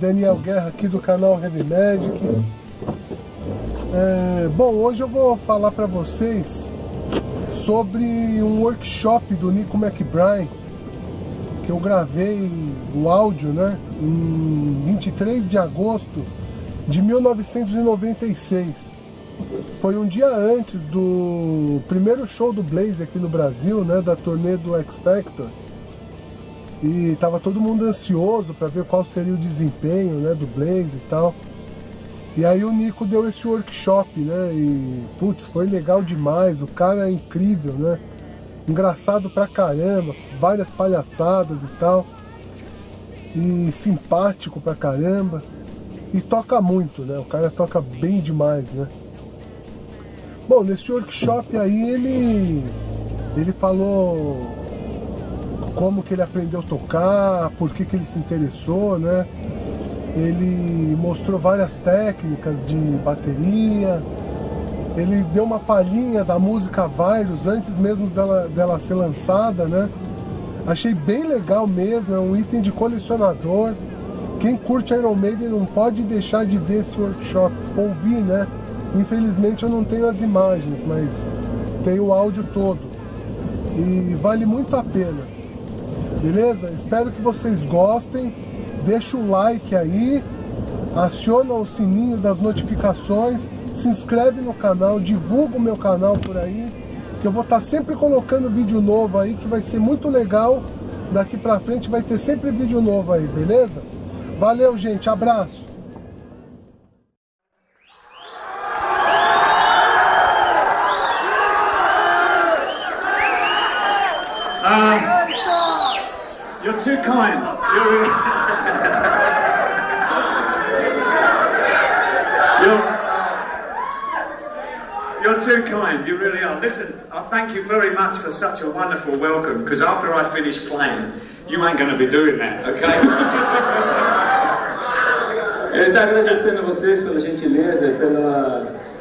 Daniel Guerra aqui do canal Heavy Magic. Bom, hoje eu vou falar para vocês sobre um workshop do Nicko McBrain que eu gravei o áudio, né, em 23 de agosto de 1996. Foi um dia antes do primeiro show do Blaze aqui no Brasil, né, da turnê do X Factor. E tava todo mundo ansioso para ver qual seria o desempenho, né, do Blaze e tal. E aí o Nicko deu esse workshop, né, e putz, foi legal demais, o cara é incrível, né, engraçado pra caramba, várias palhaçadas e tal, e simpático pra caramba, e toca muito, né, o cara toca bem demais, né. Bom, nesse workshop aí ele falou como que ele aprendeu a tocar, por que ele se interessou, né? Ele mostrou várias técnicas de bateria, ele deu uma palhinha da música Vários antes mesmo dela ser lançada, né? Achei bem legal mesmo, é um item de colecionador. Quem curte Iron Maiden não pode deixar de ver esse workshop, ouvir, né? Infelizmente eu não tenho as imagens, mas tenho o áudio todo e vale muito a pena. Beleza? Espero que vocês gostem. Deixa o like aí, aciona o sininho das notificações, se inscreve no canal, divulga o meu canal por aí, que eu vou estar sempre colocando vídeo novo aí, que vai ser muito legal. Daqui pra frente vai ter sempre vídeo novo aí, beleza? Valeu, gente, abraço! You're too kind. You're too kind. You really are. Listen, I thank you very much for such a wonderful welcome. Because after I finish playing, you ain't going to be doing that, okay? Ele está agradecendo a vocês pela gentileza e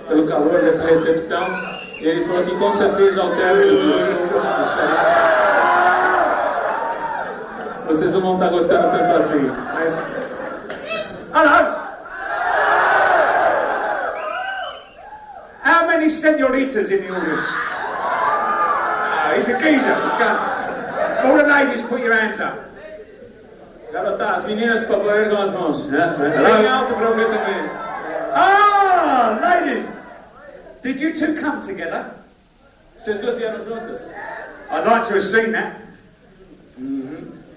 pelo calor dessa recepção. E ele falou que com certeza ao término do show vocês não vão estar gostando tanto assim, mas... Hello! How many senoritas in the audience? He's a geezer, let's go. All the ladies, put your hands up. Garota, as meninas, por favor, ergam as mãos. Bem alto para eu ver também. Ah, ladies! Did you two come together? Vocês duas vieram juntas? I'd like to have seen that.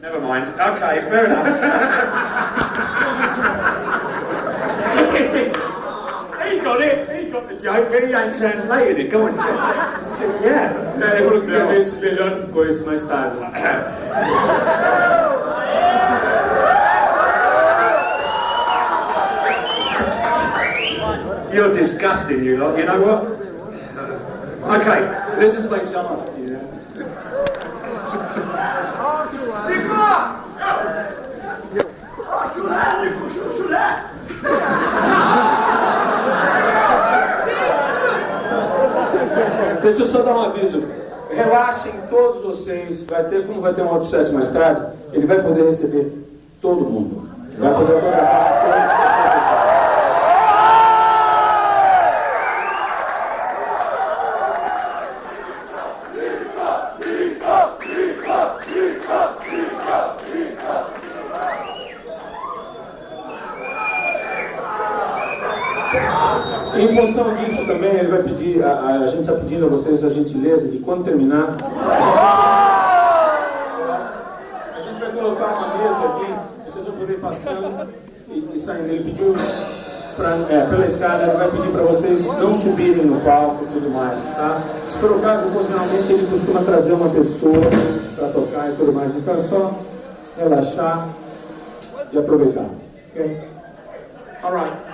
Never mind. Okay, fair enough. He got it. He got the joke, but he ain't translated it. Go on. Yeah. Ele falou que ia ver isso melhor depois, mais tarde. You're disgusting, you lot. You know what? Okay, This is my job. Deixa eu só dar um aviso. Relaxem todos vocês. Como vai ter um outro set mais tarde, ele vai poder receber todo mundo. Ele vai poder autografar todos. Em função disso também, ele vai pedir, a gente está pedindo a vocês a gentileza de quando terminar, a gente vai colocar uma mesa aqui, vocês vão poder ir passando e saindo. Ele pediu pela escada, ele vai pedir para vocês não subirem no palco e tudo mais, tá? Se for o caso, ocasionalmente ele costuma trazer uma pessoa para tocar e tudo mais, então é só relaxar e aproveitar, ok? Alright.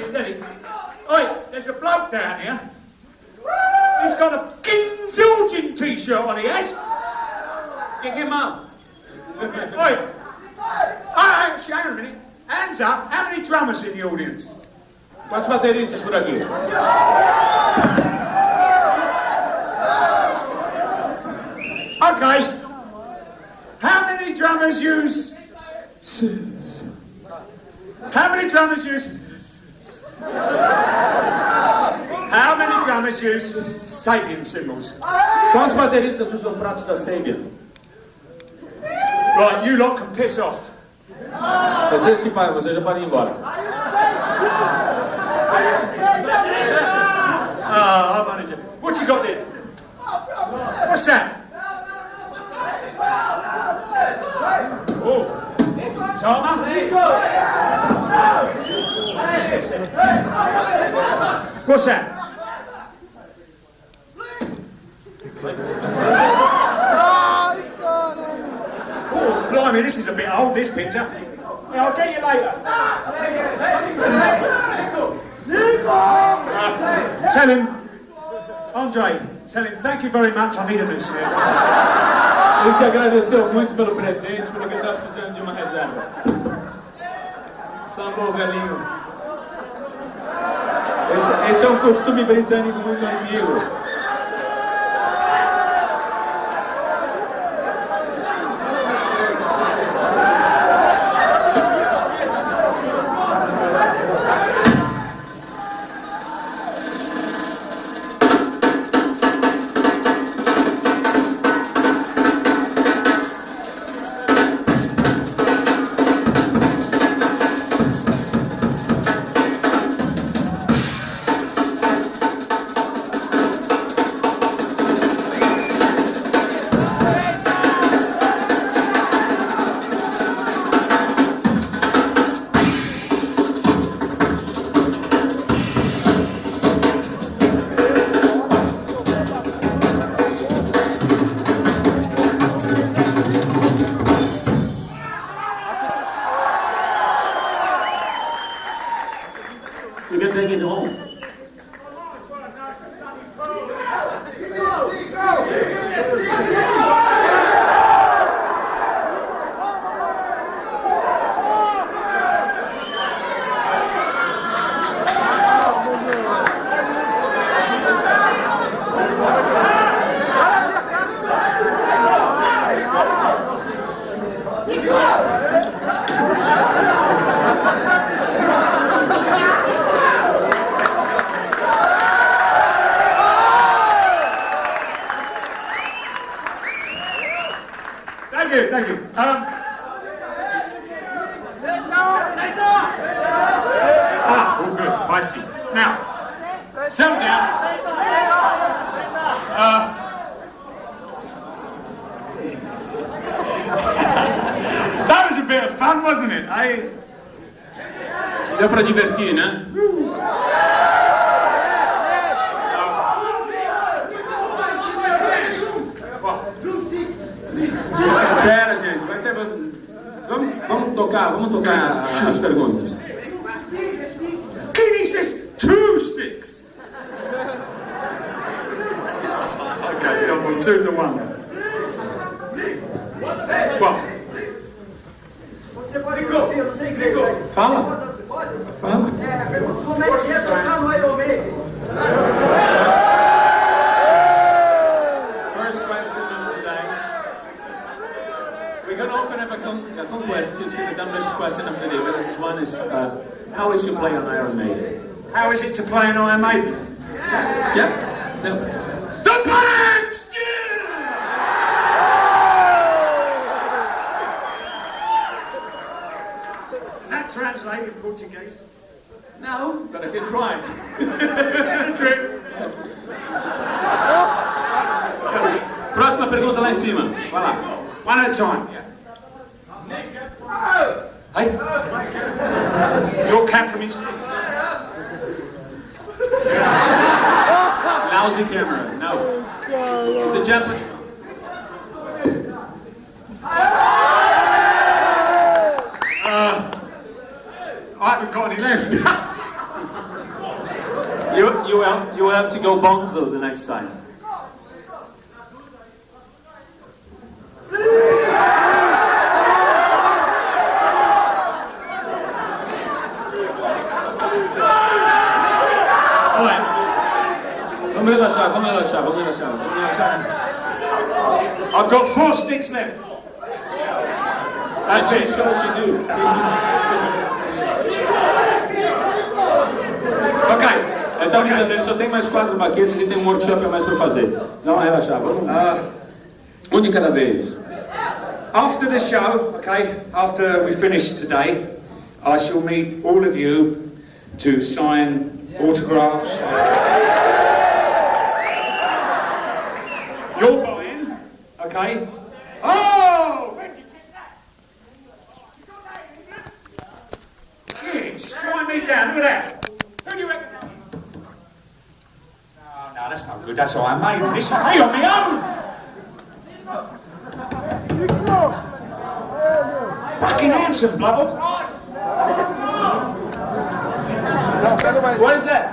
steady, steady. Oi, there's a bloke down here. He's got a fucking Zildjian t-shirt on, he has. Kick him out. Oi. Alright, hang on a minute. Hands up. How many drummers in the audience? Quantos bateristas por aqui? Okay. How many drummers use... How many drummers use... How many drummers use Sabian cymbals? Quantos bateristas usam pratos da Sabian? Right, you lot can piss off. Vocês que pagam, vocês já podem ir embora. Ah, I'm manager. What you got there? What's that? Oh, Tama? What's that? Cool, blimey, this is a bit old, this picture. Yeah, I'll get you later. Tell him, Andre, tell him thank you very much, I need a new snare. Ele te agradeceu muito pelo presente, falou que ele está precisando de uma reserva. Samba velhinho. Esse é um costume britânico muito antigo. You can take it home. Thank you. All good. I see. Now, settle down. That was a bit of fun, wasn't it? Deu pra divertir, né? Pera, gente, vai ter... Vamos tocar as perguntas. He says 2 sticks. Okay, so from 2 to 1 then. Well. Você pode dizer, eu não sei inglês. Fala. Fala. Pergunta como é que é tocar no Iron Maiden. First question of the day. We're going to open up a conquest to see the dumbest question of the day. But this one is, how is you play on Iron Maiden? How is it to play an Iron Maiden? Yep. The Black Does that translate in Portuguese? No, but I can try. True. Próxima pergunta lá em cima. Vai lá. One at a time. Hey? Your cat from his... Lousy camera. No. It's a gentleman. I haven't got any left. you will have to go bonzo the next time. Vamos relaxar. I've got 4 sticks left. That's it. Show us you do. Ok. Ele tá dizendo, ele só tem mais 4 baquetas e tem um workshop a mais para fazer. Dá uma relaxada, vamos. Um de cada vez. After the show, okay, after we finish today, I shall need all of you to sign autographs. You're buying, okay? Oh! Where'd you get that? It's showing me down, look at that. Who do you reckon that is? No, that's no good, that's Iron Maiden. This is me on my own! Fucking handsome, blow. What is that?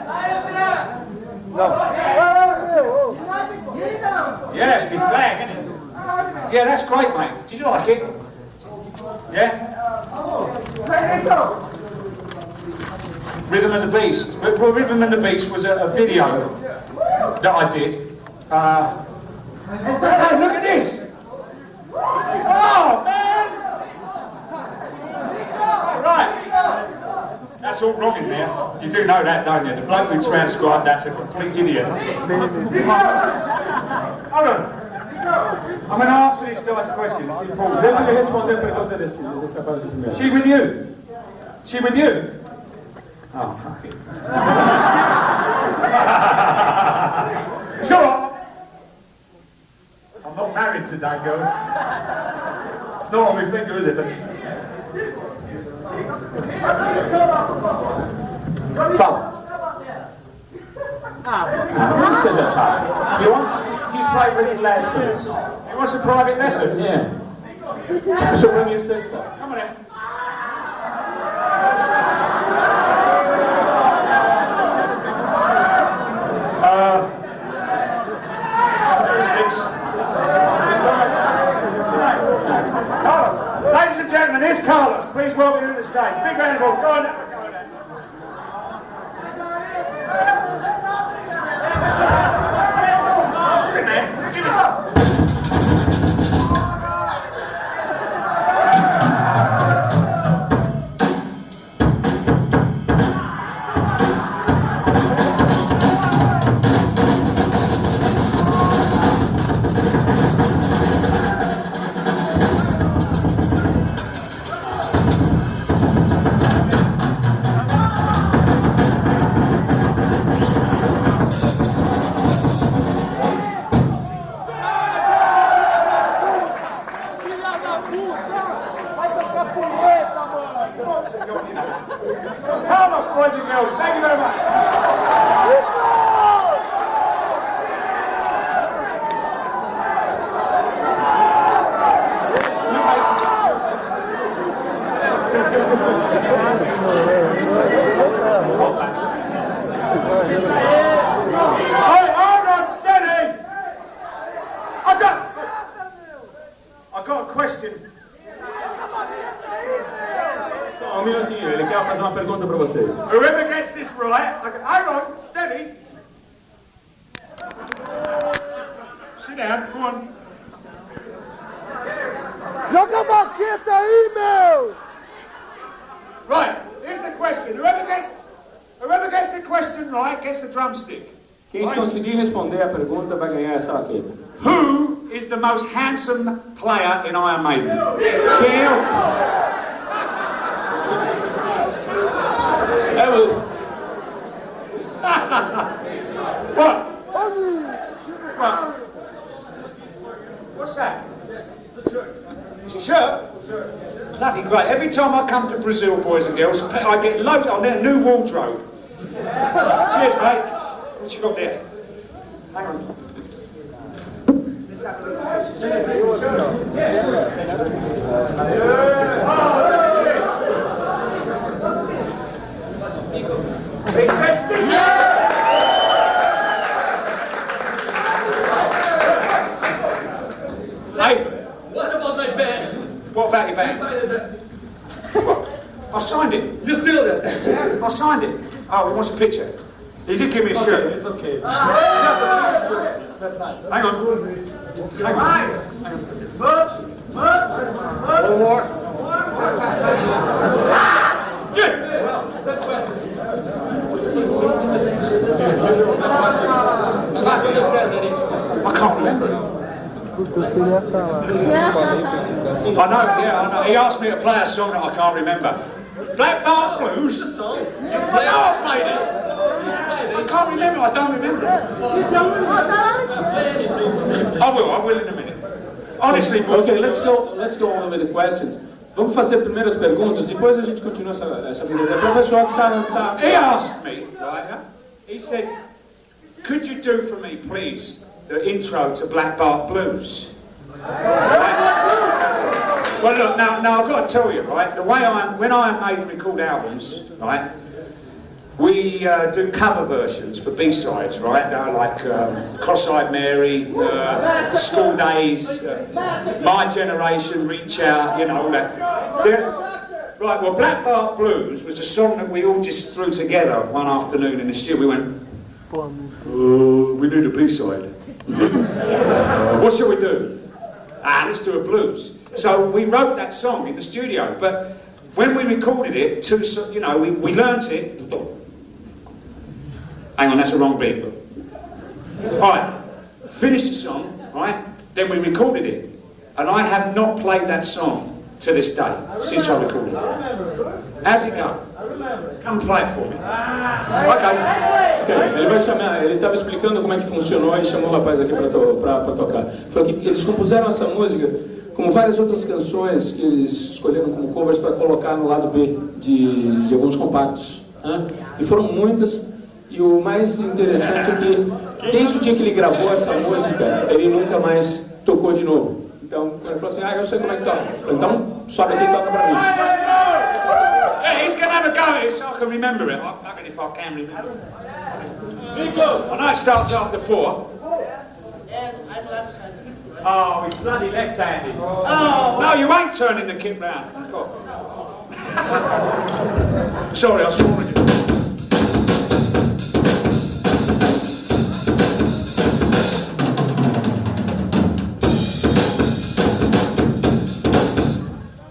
Yeah, it's my flag, isn't it? Yeah, that's great, mate. Did you like it? Yeah? Rhythm of the Beast. Well, Rhythm of the Beast was a video that I did. Hey, look at this! Oh, man! Right. That's all wrong in there. You do know that, don't you? The bloke who transcribed that's a complete idiot. Hold on. I'm going to answer this guy's question. It's important. Deixa ele responder a pergunta desse rapaz primeiro. She with you? She with you? Oh, fuck it. It's all right. I'm not married today, girls. It's not on my finger, is it? Fala. Não seja chato. He wants to give private lessons. He wants a private lesson? Yeah. Deixa eu bring your sister. Come on in. Sticks. Carlos. Ladies and gentlemen, here's Carlos. Please welcome him to the stage. Big round of applause. Go on. Go on. Shit, man. Give it some. Carlos, boys and girls, thank you very much. Hey, hold on, steady. I got a question. Só um minutinho, ele quer fazer uma pergunta para vocês. Whoever gets this right, hang on, steady. Sit down, come on. Joga a baqueta aí, meu! Right, here's the question. Whoever gets the question right gets the drumstick. Quem conseguir responder a pergunta vai ganhar essa baqueta. Who is the most handsome player in Iron Maiden? Quem é o... É o... What? What? What's that? It's a shirt. Bloody great. Every time I come to Brazil, boys and girls, I get loads on their new wardrobe. Cheers, mate. What you got there? Hang on. He says this. I signed it. Oh, he wants a picture. He did give me a shirt. It's okay. That's nice. Hang on. Hang on. One more. Good. I can't remember it. I know, yeah, I know. He asked me to play a song that I can't remember. Black Bart Blues? The song? I know I played it. I can't remember, I don't remember it. I will in a minute. Honestly, Okay, let's go on with the questions. Vamos fazer primeiro as perguntas, depois a gente continua essa brincadeira. Para o pessoal que tá... He asked me, right, he said, could you do for me, please, the intro to Black Bart Blues? Well, look, now I've got to tell you, right, the way when Iron Maiden record albums, right, we do cover versions for B-sides, right, like Cross-Eyed Mary, School Days, My Generation, Reach Out, you know, all that. Right, well, Black Bart Blues was a song that we all just threw together one afternoon in the studio. We went, we need a B-side. What shall we do? Let's do a blues. So we wrote that song in the studio, but when we recorded it, you know, we learnt it. Hang on, that's the wrong beat. Alright, finished the song, right? Then we recorded it. And I have not played that song to this day, since I recorded it. How's it go? Come play it for me. Okay. Ele vai chamar, ele estava explicando como é que funcionou e chamou o rapaz aqui para tocar. Falou que eles compuseram essa música como várias outras canções que eles escolheram como covers para colocar no lado B de alguns compactos. Né? E foram muitas, e o mais interessante é que desde o dia que ele gravou essa música, ele nunca mais tocou de novo. Então, ele falou assim, eu sei como é que toca. Então, sobe aqui e toca para mim. Yeah, he's going to have a go at it so I can remember it. I reckon if I can remember it. I know it starts after 4. And I'm left-handed. Oh, he's bloody left-handed. Oh. No, you ain't turning the kit round. Fuck off. Sorry, I swore at you.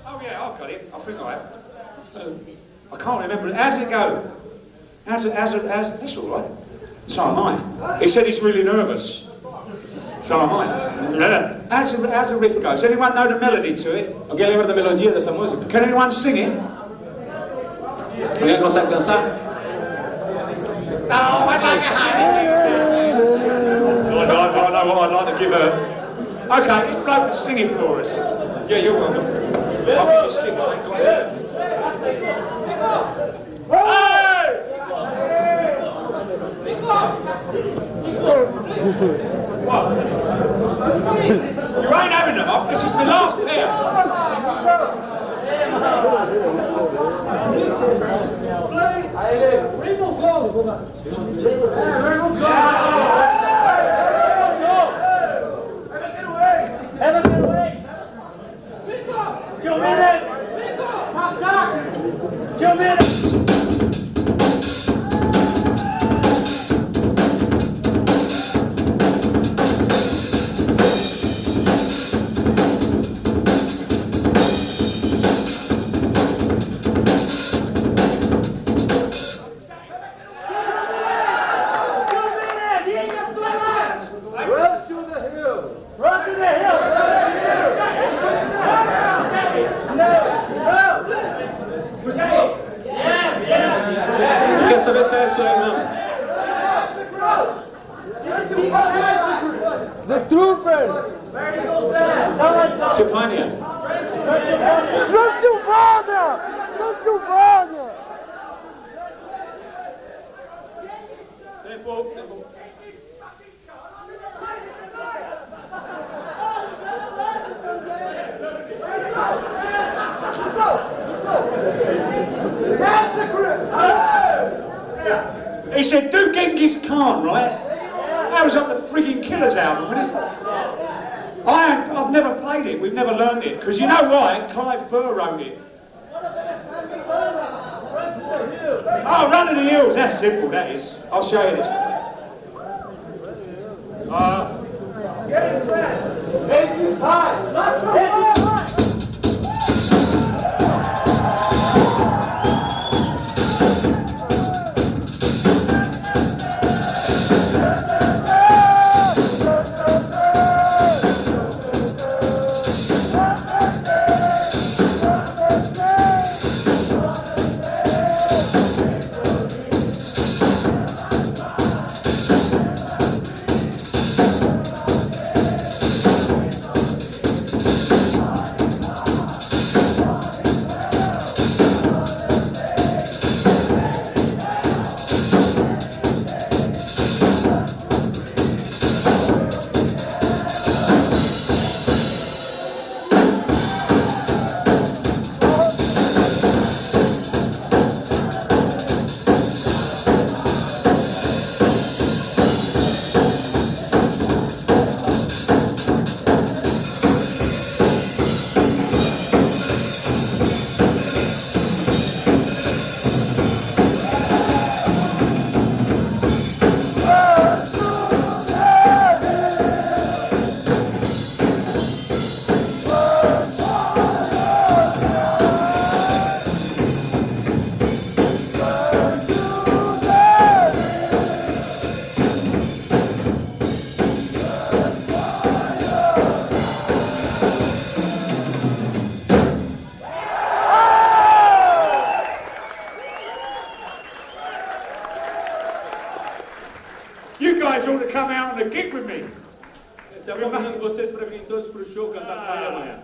Oh yeah, I've got it. I think I have. I can't remember it. How's it go? That's all right. So am I. He said he's really nervous. So am I. Yeah. How's the riff go? Does anyone know the melody to it? Alguém lembra da melodia dessa música? Can anyone sing it? Alguém consegue dançar? Oh, I'd like a hand. I know what I'd like to give her. Okay, this bloke is singing for us. Yeah, you're welcome. I'll give you a stick. I ain't got it. What? You ain't having them off. This is the last pair. Quer saber se é isso aí mesmo? The trooper! Silvânia. Transilvânia! Transilvânia! Tempo. He said, do Genghis Khan, right? That was on the frigging Killers album, wasn't it? I've never played it, we've never learned it. Because you know why? Clive Burr wrote it. Oh, running the hills, that's simple, that is. I'll show you this one. You guys ought to come out on a gig with me. Tá convidando vocês para virem todos para o show cantar com ele amanhã.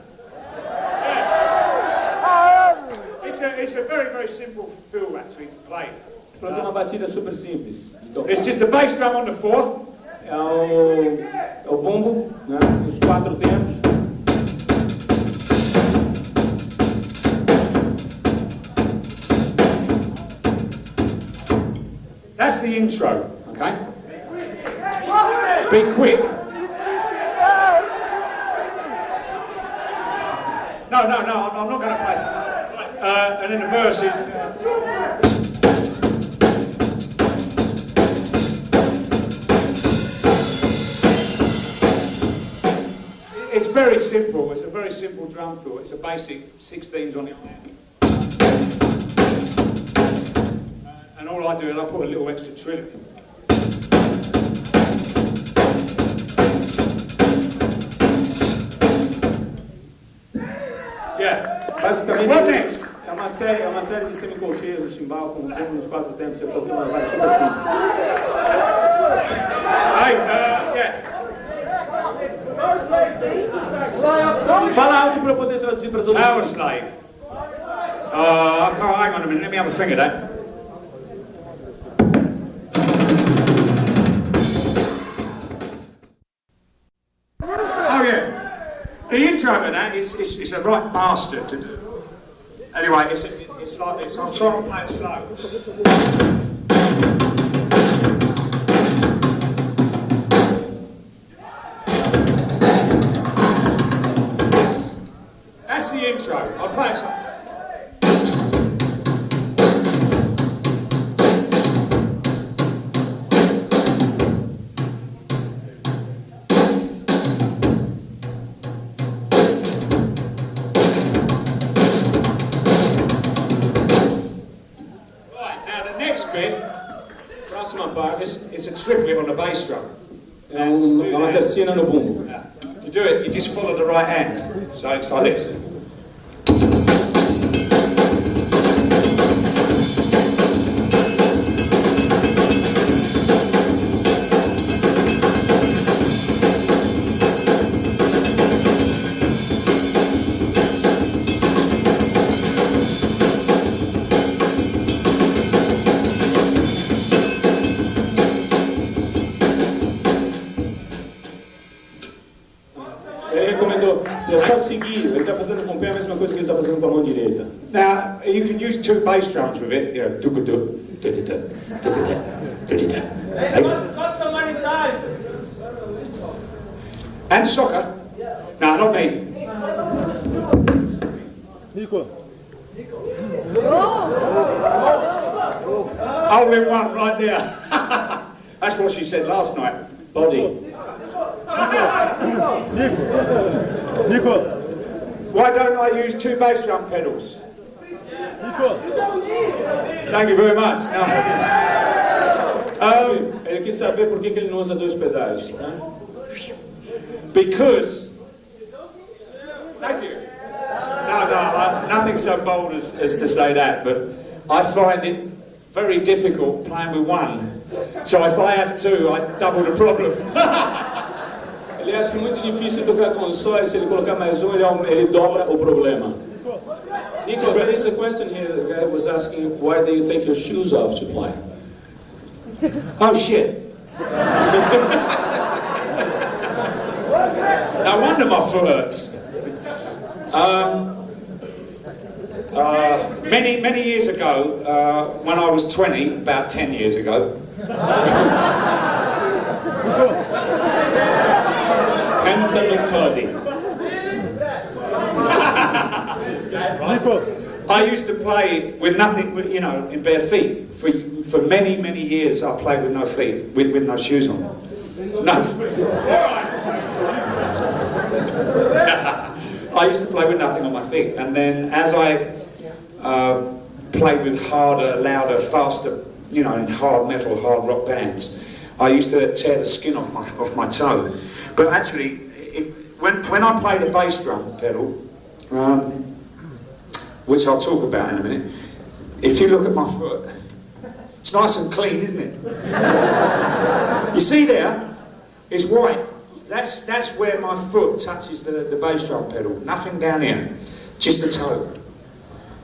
It's a very, very simple fill actually to play. Falou que é uma batida super simples de tocar. It's just the bass drum on the floor. É o bumbo, né? Os 4 tempos. That's the intro, okay? Be quick. No, I'm not going to play. And then the verses. It's very simple. It's a very simple drum fill. It's a basic 16s on the iron. And all I do is I put a little extra trill in it. Basicamente, What next? é uma série de semicolcheias do chimbal com o bumbo nos 4 tempos. Você falou que é uma várias super simples. Fala alto para eu poder traduzir para todo mundo. Our slave. Hang on a minute, let me have a thing of that. Oh yeah. The intro to that is a right bastard to do. Anyway, it's like this. I'll try and play it slow. That's the intro. I'll play it slow. Próxima parte. It's a triplet on the bass drum. É uma tercina no bumbo. To do it, you just follow the right hand. So it's like this. Ele recomendou, é só seguir, ele está fazendo com o pé a mesma coisa que ele está fazendo com a mão direita. Now, you can use 2 bass drums with it. You know, Got some money time. and soccer. No, not me. Nicko. Only one right there. That's what she said last night. Body. Nicko. Why don't I use 2 bass drum pedals? Thank you very much. No. Ele quis saber por que ele não usa 2 pedais, né? Because. Thank you. No, nothing so bold as to say that, but I find it very difficult playing with one. So if I have 2, I double the problem. Ele acha muito difícil tocar com só, e se ele colocar mais um, ele dobra o problema. Nicko, there is a question here. The guy was asking, why do you take your shoes off to play? Oh shit. No wonder my foot hurts. Many years ago, when I was 20, about 10 years ago, Handsome and toddy. I used to play with nothing, you know, in bare feet. For many years, I played with no feet, with no shoes on. No. I used to play with nothing on my feet, and then as I played with harder, louder, faster, you know, in hard metal, hard rock bands, I used to tear the skin off my toe. But actually, when I played a bass drum pedal, which I'll talk about in a minute, if you look at my foot, it's nice and clean, isn't it? You see there, it's white. That's where my foot touches the bass drum pedal. Nothing down here, just the toe.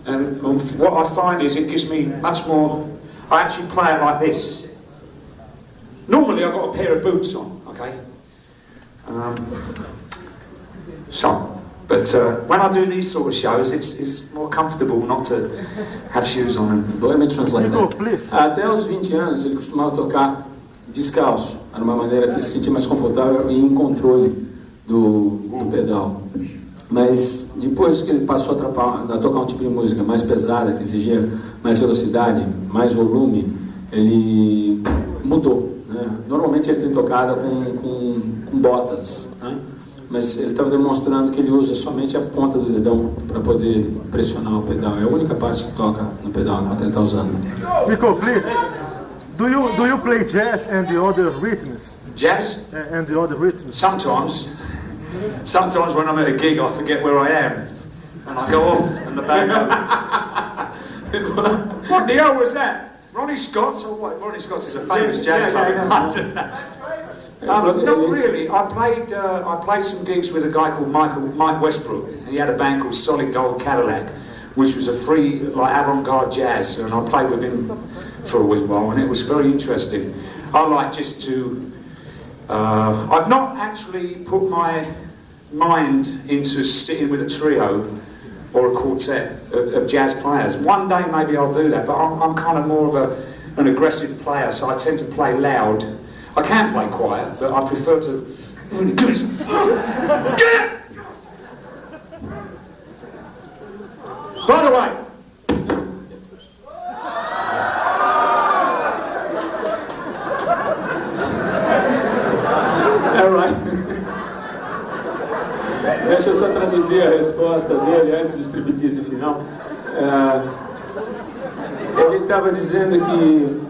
And what I find is it gives me much more. I actually play it like this. Normally I've got a pair of boots on, okay? But when I do these sort of shows, it's more comfortable not to have shoes on. Let me translate that. Até os 20 anos ele costumava tocar descalço. Era uma maneira que ele se sentia mais confortável e em controle do pedal. Mas depois que ele passou a tocar um tipo de música mais pesada, que exigia mais velocidade, mais volume, ele mudou, né? Normalmente ele tem tocado com botas, né? Mas ele estava demonstrando que ele usa somente a ponta do dedão para poder pressionar o pedal. É a única parte que toca no pedal enquanto ele está usando. Nicko, please. Do you play jazz and the other rhythms? Jazz? And the other rhythms? Sometimes when I'm at a gig, I forget where I am, and I go off, and the band go, what the hell was that? Ronnie Scott's or what? Ronnie Scott's is a famous jazz club in London. Not really. I played some gigs with a guy called Mike Westbrook. He had a band called Solid Gold Cadillac, which was a free, like, avant-garde jazz, and I played with him for a wee while, and it was very interesting. I like just to. I've not actually put my mind into sitting with a trio or a quartet of jazz players. One day maybe I'll do that, but I'm kind of more of an aggressive player, so I tend to play loud. I can play quiet, but I prefer to. By the way, all right. Deixa eu só traduzir a resposta dele antes do striptease final. Ele estava dizendo que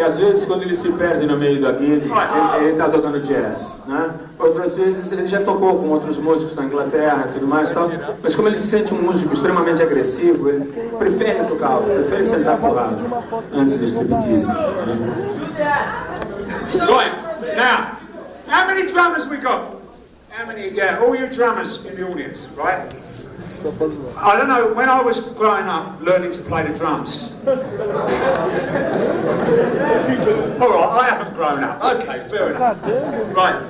às vezes quando ele se perde no meio da gig, ele está tocando jazz, né? Outras vezes ele já tocou com outros músicos na Inglaterra e tudo mais, tal, mas como ele se sente um músico extremamente agressivo, ele prefere tocar alto, prefere sentar porrada antes do striptease. right now, how many drummers we got? How many? Yeah, all you drummers in the audience, right? I don't know, when I was growing up, learning to play the drums. Alright, I haven't grown up. Okay, fair enough. Right.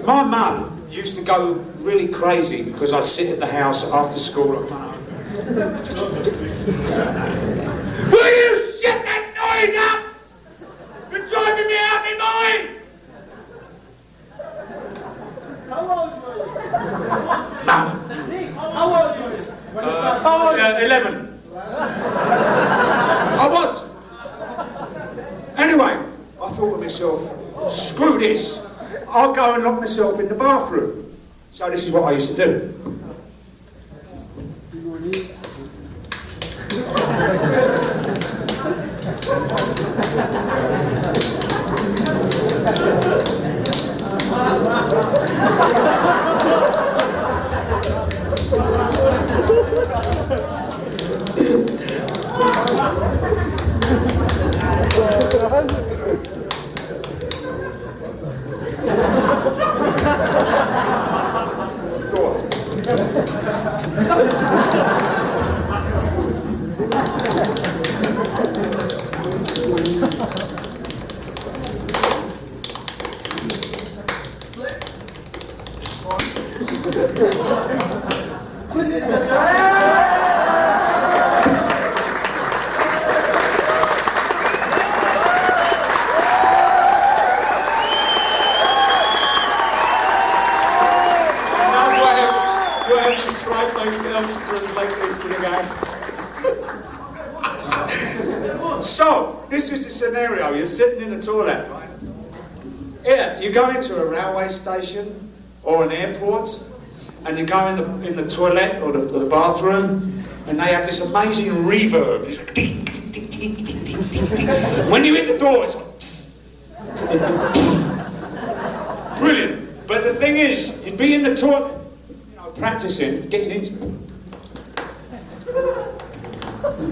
My mum used to go really crazy because I'd sit at the house after school. Will you shut that noise up? You're driving me out of my mind! How old were you? Mum. How old were you? 11. I was. thought to myself, screw this, I'll go and lock myself in the bathroom. So this is what I used to do. So, this is the scenario. You're sitting in a toilet, right? Yeah, you go into a railway station or an airport, and you go in the toilet or the bathroom, and they have this amazing reverb. It's like ding, ding, ding, ding, ding, ding, ding. When you hit the door, it's like brilliant. But the thing is, you'd be in the toilet, you know, practicing, getting into it.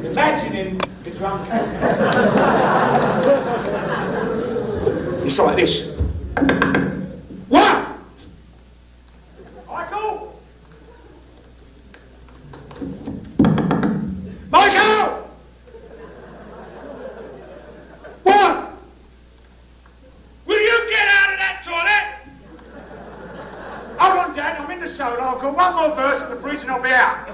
Imagining the drum. It's like this. One! Michael! Michael! One! Will you get out of that toilet? Hold on, Dad, I'm in the solo. I've got one more verse and the bridge and I'll be out.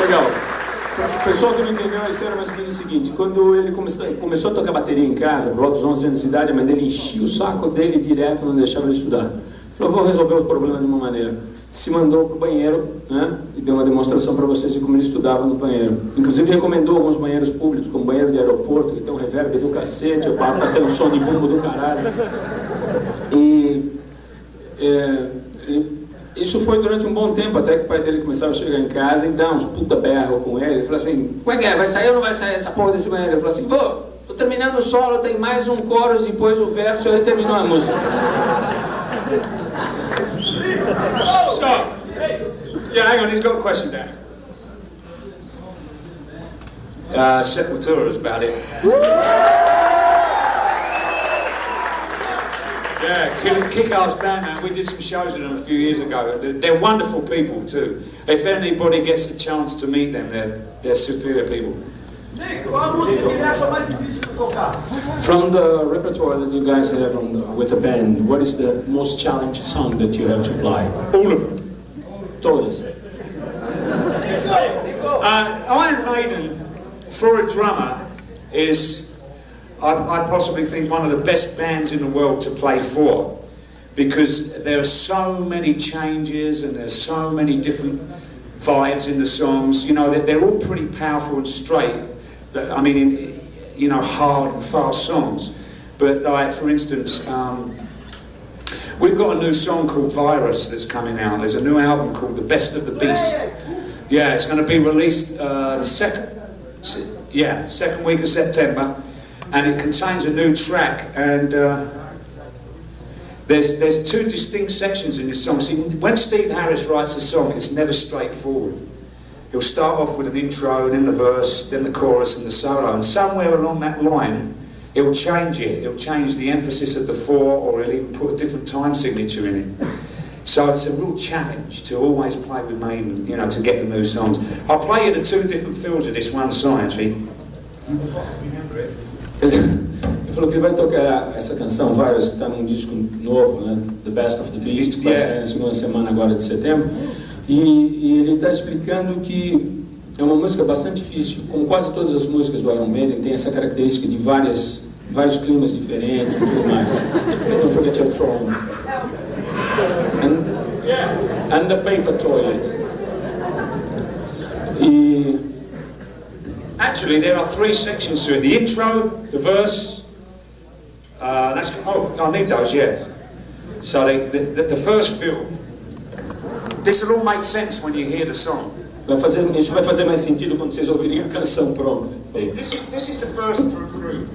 Legal. O pessoal que não entendeu a história, mas é o seguinte: quando ele começou a tocar bateria em casa, por volta dos 11 anos de idade, mas ele enchia o saco dele direto, não deixava ele estudar. Ele falou: vou resolver o problema de uma maneira. Se mandou para o banheiro, né, e deu uma demonstração para vocês de como ele estudava no banheiro. Inclusive recomendou alguns banheiros públicos, como banheiro de aeroporto, que tem um reverb do cacete, o quarto tem um som de bumbo do caralho. E isso foi durante um bom tempo, até que o pai dele começava a chegar em casa e dar uns puta berro com ele. Ele falou assim: como é que é? Vai sair ou não vai sair essa porra desse banheiro? Ele falou assim: pô, tô terminando o solo, tem mais um chorus, depois o verso e aí terminou a música. So, yeah, hang on, he's got a question, Danny. Sepultura is about it. Yeah, kick-ass band, man. We did some shows with them a few years ago. They're wonderful people too. If anybody gets a chance to meet them, they're superior people. From the repertoire that you guys have with the band, what is the most challenging song that you have to play? All of them. Todas. Iron Maiden, for a drummer, is, I possibly think, one of the best bands in the world to play for, because there are so many changes and there's so many different vibes in the songs. You know, they're all pretty powerful and straight. I mean, you know, hard and fast songs. But like, for instance, we've got a new song called Virus that's coming out. There's a new album called The Best of the Beast. Yeah, it's going to be released the second week of September, and it contains a new track. And there's two distinct sections in this song. See, when Steve Harris writes a song, it's never straightforward. He'll start off with an intro, then the verse, then the chorus and the solo, and somewhere along that line, he'll change it. He'll change the emphasis of the four, or he'll even put a different time signature in it. So it's a real challenge to always play with Maiden, you know, to get the new songs. I'll play you the two different feels of this one song, actually. Ele falou que ele vai tocar essa canção Várias, que está num disco novo, né? The Best of the Beast, que vai sair na segunda semana agora de setembro. E ele está explicando que é uma música bastante difícil, como quase todas as músicas do Iron Maiden, tem essa característica de vários climas diferentes e tudo mais. Don't forget your throne. And the paper toilet. E Actually, there are three sections to it: the intro, the verse. I need those, yeah. So the first few. This will all make sense when you hear the song. isso vai fazer mais sentido quando vocês ouvirem a canção pronta. This is the first group.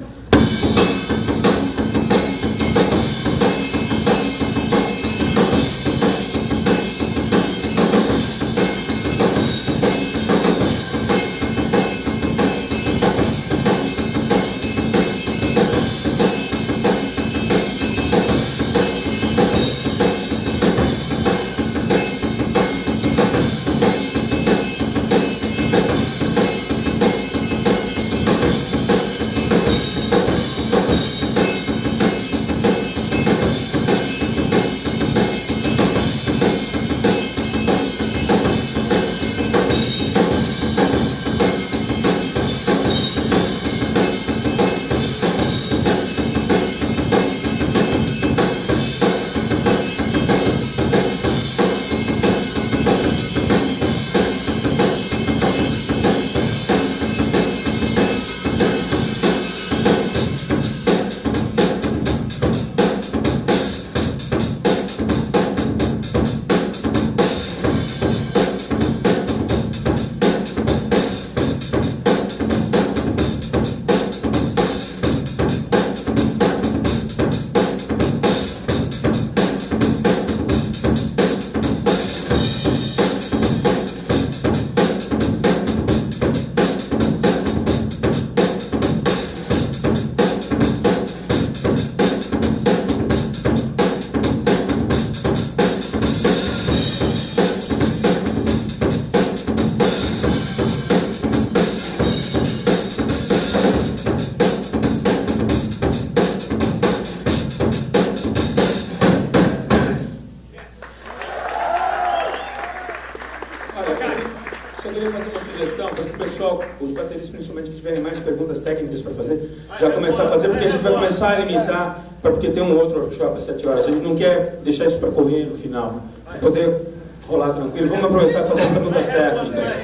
Os bateristas, principalmente, que tiverem mais perguntas técnicas para fazer, já começar a fazer, porque a gente vai começar a limitar, porque tem um outro workshop às 7 horas. A gente não quer deixar isso para correr no final, para poder rolar tranquilo. Vamos aproveitar e fazer as perguntas técnicas.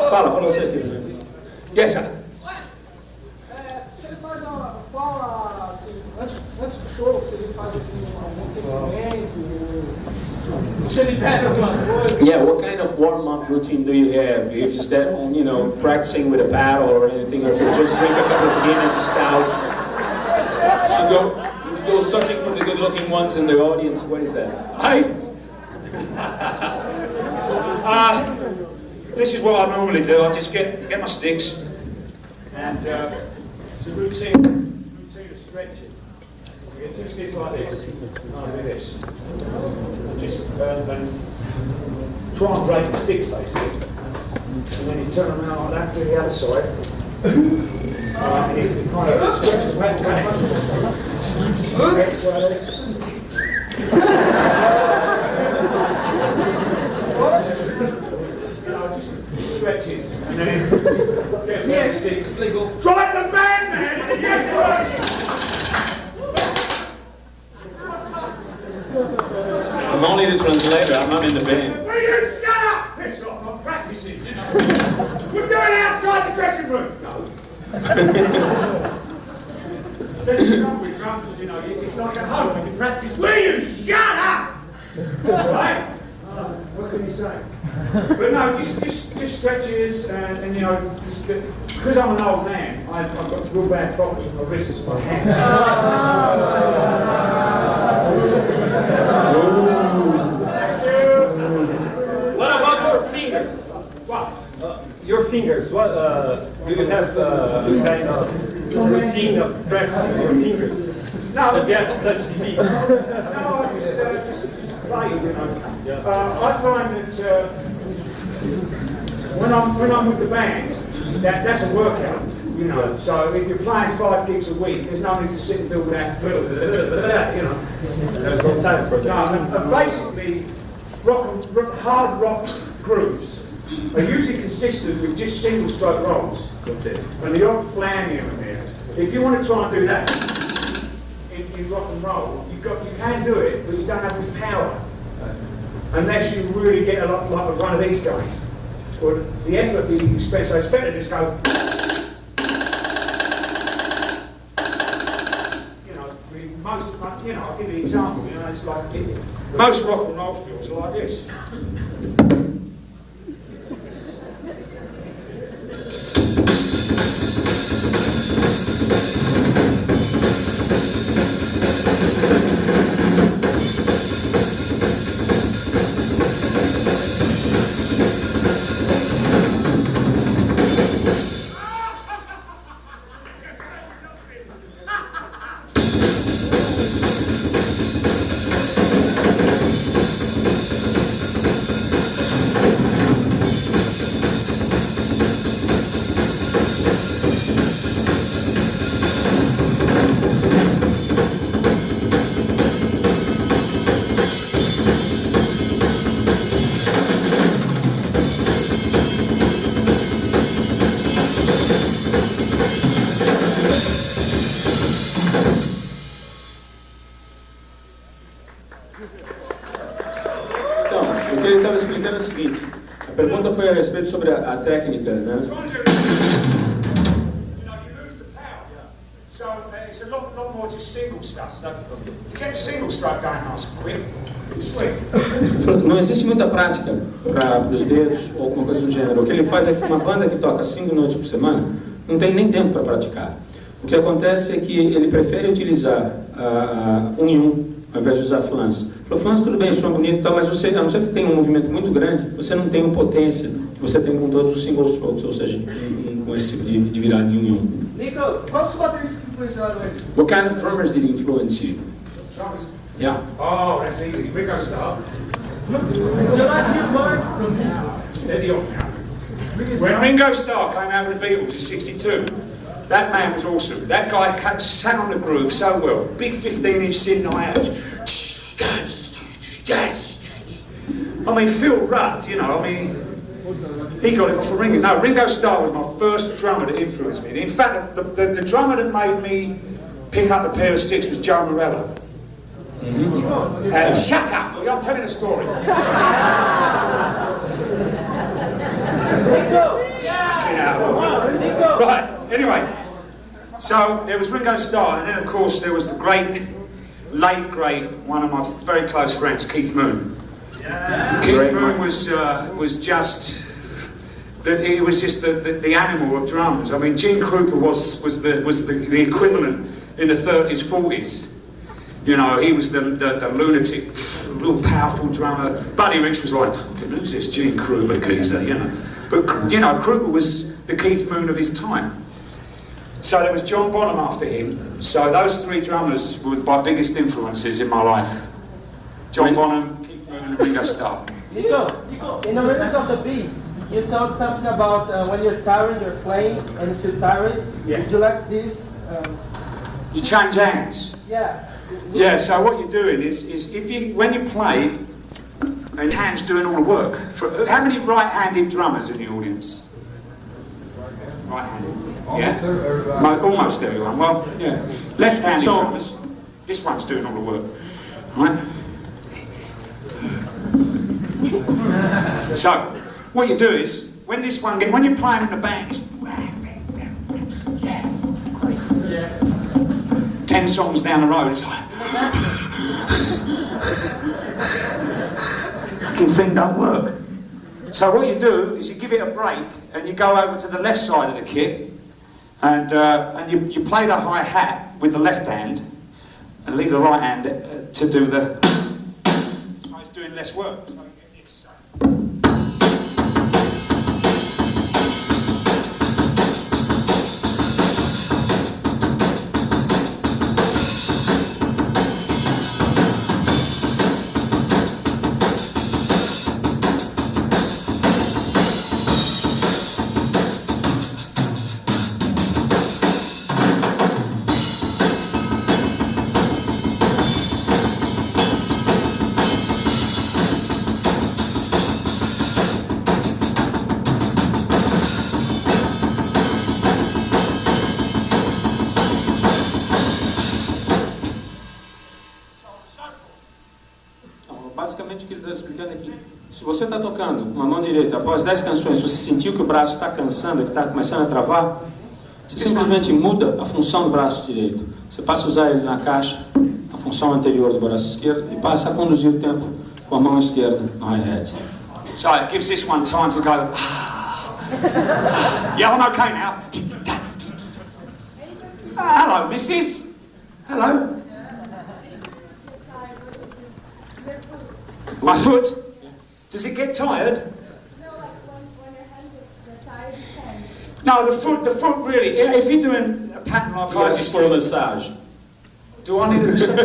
Fala você aqui, né? Yes, sir. Você faz uma fala, assim, antes do show, você faz algum aquecimento, você libera alguma coisa? Yeah, what kind of warm-up routine do you have? If it's that, you know, practicing with a paddle or anything, or if you just drink a couple of Guinness stout. So if you go searching for the good-looking ones in the audience, what is that? Hey! This is what I normally do. I just get my sticks, and it's a routine of stretching. You get 2 sticks like this, like this. Just try and break the sticks basically, and then you turn them around like that to the other side. And you kind of stretch the back muscles. Stretch like this. Just stretches, and then get the sticks. Drive the band, man! Yes, I'm only the translator, I'm not in the band. Will you shut up? Piss off, I'm practicing, you know. We're going outside the dressing room. No. Says you know, with drums, you know, it's like at home when you practice. Will you shut up? Right? What can you say? But no, just stretches and you know, because I'm an old man, I've got real bad problems with my wrists and my hands. What about your fingers? What? Your fingers. What do you have kind of routine of practicing your fingers? No, to get such speed. No, I just play, you know. I find that when I'm with the band, that's a workout, you know. So if you're playing 5 gigs a week, there's no need to sit and do that, you know. There's no time for that. No, basically, hard rock grooves are usually consistent with just single stroke rolls. And the odd flam here and there. If you want to try and do that in rock and roll, you can do it, but you don't have any power. Unless you really get a lot like one of these guys. or the effort that you spend. So it's better to just go. Most, I'll give you an example, it's like, most rock and roll fills are like this. O que ele estava explicando é o seguinte, a pergunta foi a respeito sobre a técnica, né? It's a lot more just single stuff. So you get a single stroke going nice and quick. Sweet. Não existe muita prática para os dedos ou alguma coisa do gênero. O que ele faz é que uma banda que toca 5 noites por semana não tem nem tempo para praticar. O que acontece é que ele prefere utilizar um em um, ao invés de usar flans. Flans, tudo bem, soa bonito e tal, mas você, a não ser que tenha um movimento muito grande, você não tem a potência que você tem com todos os single strokes, ou seja, com esse tipo de virada em um em um. Nico, qual os bateristas que influenciaram ele? What kind of drummers did he influence you? Drummers? Yeah. Oh, that's easy. Ringo Starr. Steady on now. When Ringo Starr came out with the Beatles in '62, that man was awesome. That guy sat on the groove so well. Big 15-inch synth-hi-hats. I mean, Phil Rudd, you know, I mean, he got it off of Ringo. No, Ringo Starr was my first drummer that influenced me. In fact, the drummer that made me pick up a pair of sticks was Joe Morello. Shut up! I'm telling a story. Right, anyway, so there was Ringo Starr, and then of course there was the late great, one of my very close friends, Keith Moon. Keith Moon was just the animal of drums. I mean, Gene Krupa was the equivalent in the 30s, 40s. You know, he was the lunatic, real powerful drummer. Buddy Rich was like, who's this Gene Krupa geezer, you know? But, you know, Krupa was the Keith Moon of his time. So there was John Bonham after him. So those three drummers were my biggest influences in my life. John Bonham, Keith Moon, and Ringo Starr. Nico, in the Rhythms of the Beast, you talked something about when you're tired, you're playing, and if you're tired, would you like this? You change hands. Yeah. Yeah, so what you're doing is when you play, and hands doing all the work. How many right-handed drummers in the audience? Right-handed. Yeah? Almost everyone. Well, yeah. Left-handed drummers. This one's doing all the work. Right? So, what you do is, when you're playing in the band, 10 songs down the road, it's like, fucking thing don't work. So what you do is you give it a break and you go over to the left side of the kit and you play the hi-hat with the left hand and leave the right hand to do the... So it's doing less work. So it's, Basicamente o que ele está explicando aqui Se você está tocando uma mão direita, após 10 canções, você sentiu que o braço está cansando, que está começando a travar, você simplesmente muda a função do braço direito. Você passa a usar ele na caixa, a função anterior do braço esquerdo, e passa a conduzir o tempo com a mão esquerda no hi-hat. So it gives this one time to go. Yeah, I'm okay now. Hello, Mrs. Hello. My foot. Does it get tired? No, like when your hand is tired, No, the foot really. If you're doing a pattern like I just for a massage. do I need a massage?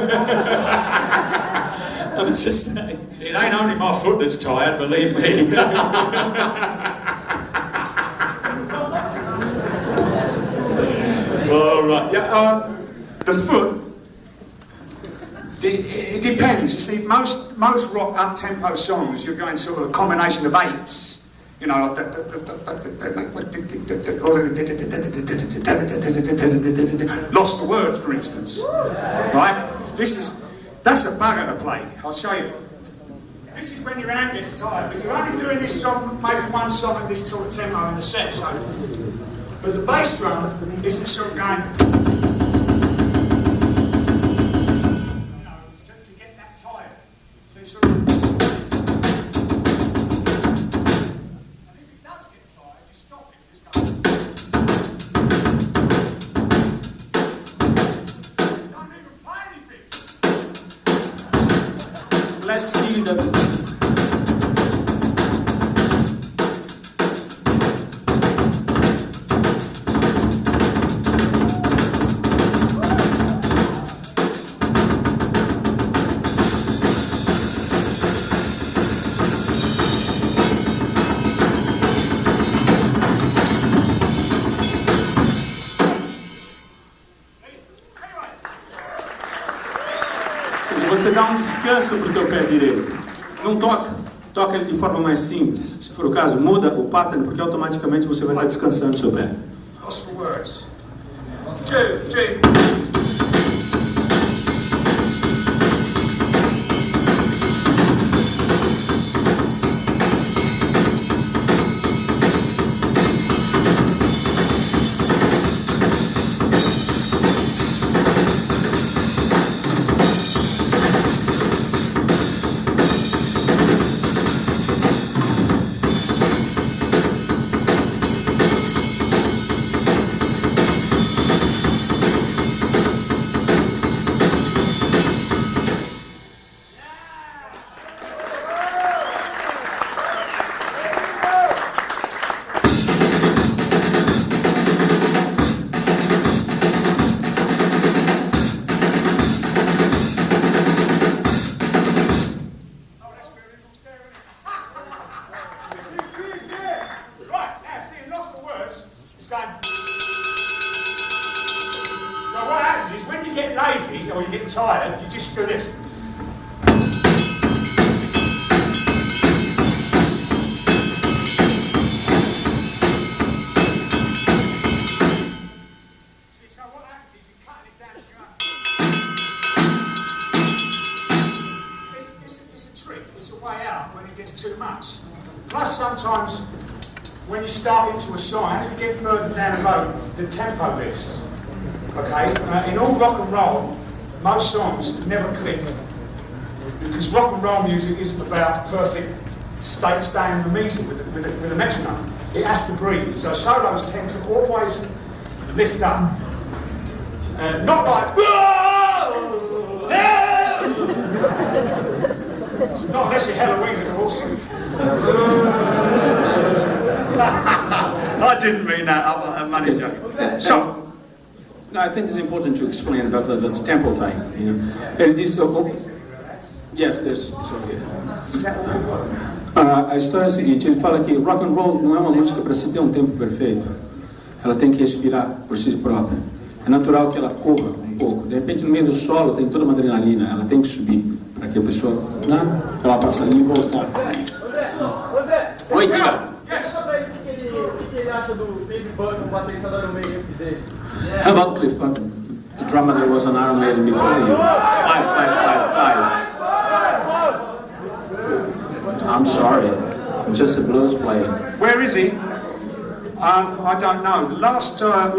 I'm just saying. It ain't only my foot that's tired, believe me. All right. Yeah. The foot. It depends. You see, most rock up-tempo songs, you're going sort of a combination of eights. You know, like lost the words, for instance. Right? That's a bugger to play. I'll show you. This is when your hand gets tired, but you're only doing this song, maybe one song at this sort of tempo in the set. So, but the bass drum isn't sort of going. Sort of, and if it does get tired, just stop it. Just go. Don't even play anything. Let's see the... Você dá um descanso para o teu pé direito. Não toca. Toca ele de forma mais simples. Se for o caso, muda o pattern, porque automaticamente você vai estar descansando o seu pé. Lost for words. 2, 3. Lazy or you get tired, you just do this. See, so what happens is you cut it down to your own. It's a trick, it's a way out when it gets too much. Plus sometimes when you start into a song, as you get further down the road, the tempo lifts. Okay, in all rock and roll, most songs never click because rock and roll music isn't about perfect staying in the meter with a metronome. It has to breathe. So solos tend to always lift up, not like not unless you're Halloween at all. I didn't mean that. I'm only joking. So. No, I think it's important to explain about the tempo thing. You know, ele diz, yes, there's a história é a seguinte. Ele fala que rock and roll não é uma música para se ter um tempo perfeito. Ela tem que respirar por si própria. É natural que ela corra um pouco. De repente, no meio do solo tem toda uma adrenalina. Ela tem que subir para que a pessoa, ela passe ali e voltar. Oi, diga. O que ele acha do Cliff Burton, o baterista do Iron Maiden dele? How about Cliff Burton, the drummer that was on Iron Maiden before you? Five. I'm sorry. I'm just a blues player. Where is he? I don't know. Last I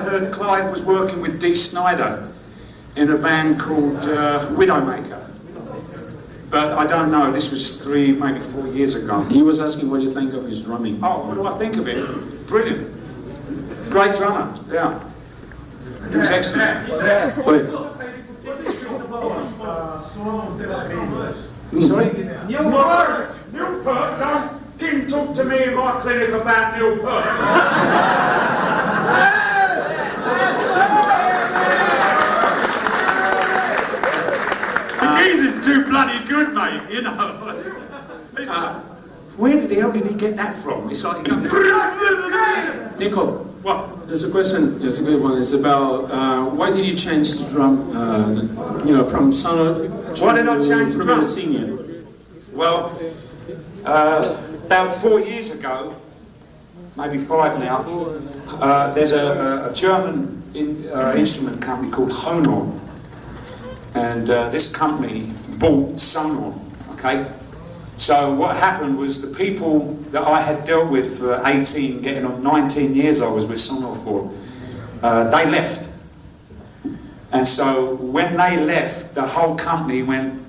heard, Clive was working with Dee Snider in a band called Widowmaker. But I don't know, this was 3, maybe 4 years ago. He was asking what you think of his drumming. Oh, what do I think of it? Brilliant. Great drummer, yeah. He was excellent. Wait. Sorry? Newport! Newport! Don't talk to me in my clinic about Newport! The geezer's too bloody good, mate, you know. Where the hell did he get that from? It's like he goes... Nicko, What? there's a question, it's a good one. It's about why did you change the drum, from sonor to Why did I change the drum? senior? Well, about 4 years ago, maybe 5 now, there's a German instrument company called Honor, and this company bought Sonor, okay? So what happened was the people that I had dealt with for 18, getting on 19 years I was with Sonor for, they left. And so when they left, the whole company went